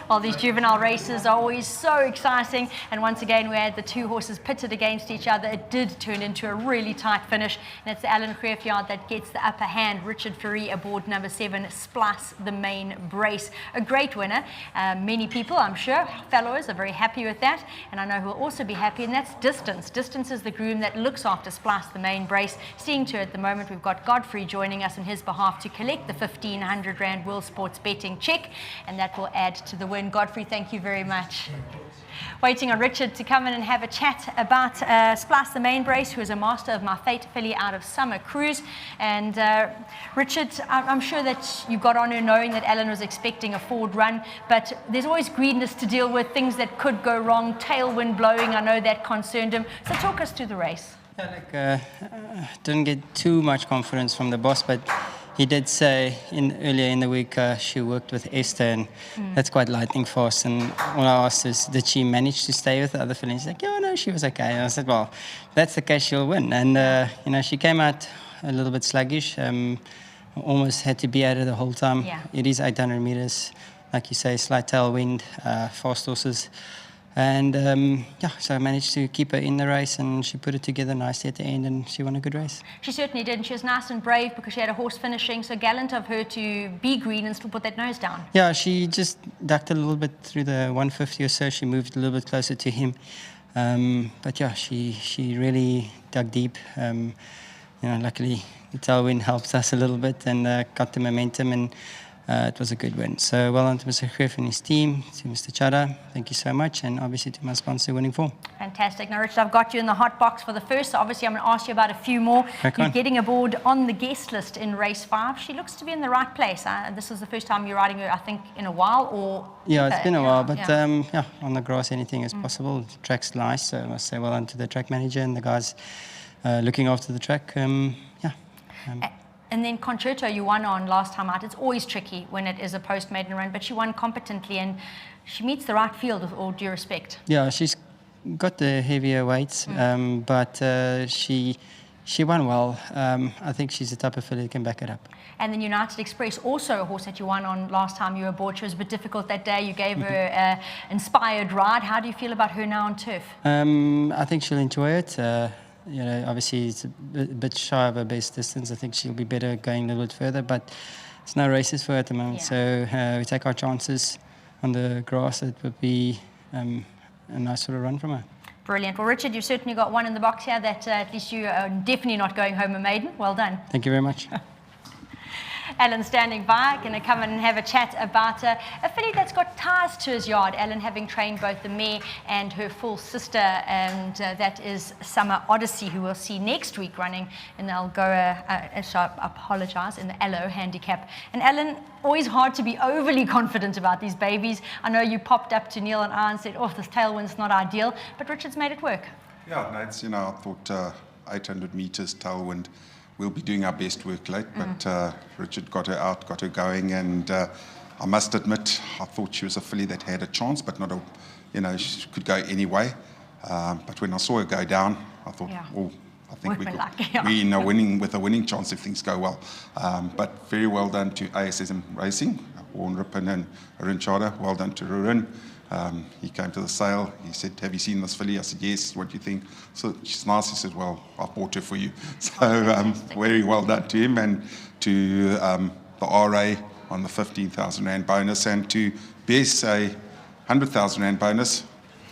Well, these juvenile races are always so exciting. And once again, we had the two horses pitted against each other. It did turn into a really tight finish. And it's the Alan Greefyard that gets the upper hand. Richard Fourie aboard number 7, Splicethemainbrace. A great winner. Many people, I'm sure, followers are very happy with that. And I know who will also be happy, and that's Distance. Distance is the groom that looks after Splicethemainbrace. Seeing to at the moment, we've got Godfrey joining us on his behalf to collect the 1,500 Rand World Sports betting check, and that will add to the win. Godfrey, thank you very much. Waiting on Richard to come in and have a chat about Splicethemainbrace, who is a master of My Fate filly out of Summer Cruise. And Richard, I'm sure that you got on her knowing that Alan was expecting a forward run, but there's always greediness to deal with, things that could go wrong, tailwind blowing, I know that concerned him. So talk us through the race. Yeah, didn't get too much confidence from the boss, but he did say earlier in the week she worked with Esther, and that's quite lightning fast. And all I asked is, did she manage to stay with the other fillies? He's like, yeah, no, she was okay. And I said, well, if that's the case, she'll win. And she came out a little bit sluggish. Almost had to be at it the whole time. Yeah. It is 800 meters, like you say, slight tailwind, fast horses. And so I managed to keep her in the race, and she put it together nicely at the end, and she won a good race. She certainly did, and she was nice and brave because she had a horse finishing, so gallant of her to be green and still put that nose down. Yeah, she just ducked a little bit through the 150 or so. She moved a little bit closer to him. But yeah, she really dug deep. Luckily the tailwind helps us a little bit and got the momentum, and it was a good win. So well done to Mr. Greef and his team, to Mr. Chada, thank you so much, and obviously to my sponsor, Winning Form. Fantastic. Now, Richard, I've got you in the hot box for the first, so obviously I'm going to ask you about a few more. You're getting aboard on the guest list in race 5. She looks to be in the right place. This is the first time you're riding her, I think, in a while, or... Yeah, it's been a while, but on the grass, anything is possible. The track's nice, so I must say well done to the track manager and the guys looking after the track. And then Concerto, you won on last time out. It's always tricky when it is a post-maiden run, but she won competently, and she meets the right field with all due respect. Yeah, she's got the heavier weights, but she won well. I think she's the type of filly that can back it up. And then United Express, also a horse that you won on last time you were aboard. She was a bit difficult that day. You gave her an inspired ride. How do you feel about her now on turf? I think she'll enjoy it. Obviously it's a bit shy of her best distance. I think she'll be better going a little bit further, but it's no races for her at the moment. So we take our chances on the grass. It would be a nice sort of run from her. Brilliant. Well, Richard, you've certainly got one in the box here that at least you are definitely not going home a maiden. Well done. Thank you very much. Alan standing by, going to come in and have a chat about a filly that's got ties to his yard. Alan having trained both the mare and her full sister, and that is Summer Odyssey, who we'll see next week running in the Algoa, so I apologise, in the Allo handicap. And Alan, always hard to be overly confident about these babies. I know you popped up to Neil and I and said, oh, this tailwind's not ideal, but Richard's made it work. Yeah, no, it's, I thought 800 metres tailwind. We'll be doing our best work late, but Richard got her out, got her going, and I must admit, I thought she was a filly that had a chance, but not a, she could go any way. But when I saw her go down, I thought, I think we're with a winning chance if things go well. But very well done to ASSM Racing, Warren Rippon and Arun Chada. Well done to Rurin. He came to the sale. He said, have you seen this filly? I said, yes. What do you think? So she's nice. He said, well, I bought her for you. So very well done to him, and to the RA on the 15,000 Rand bonus, and to BSA 100,000 Rand bonus.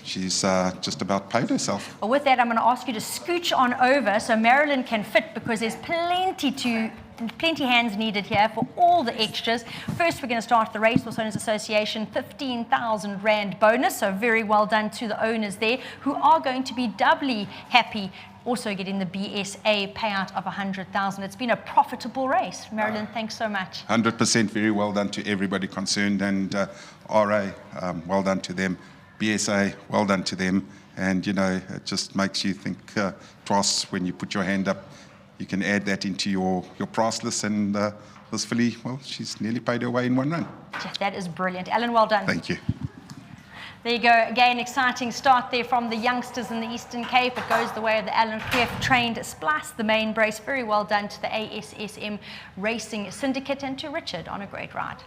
She's just about paid herself. Well, with that, I'm going to ask you to scooch on over so Marilyn can fit, because there's plenty hands needed here for all the extras. First, we're going to start the Racehorse Owners Association 15,000 Rand bonus. So very well done to the owners there, who are going to be doubly happy, also getting the BSA payout of 100,000. It's been a profitable race. Marilyn, thanks so much. 100% very well done to everybody concerned, and RA, well done to them. BSA, well done to them. And, it just makes you think twice when you put your hand up. You can add that into your price list, and this filly, well, she's nearly paid her way in one run. That is brilliant. Alan, well done. Thank you. There you go. Again, exciting start there from the youngsters in the Eastern Cape. It goes the way of the Alan Greef trained Splicethemainbrace. Very well done to the ASSM Racing Syndicate, and to Richard on a great ride.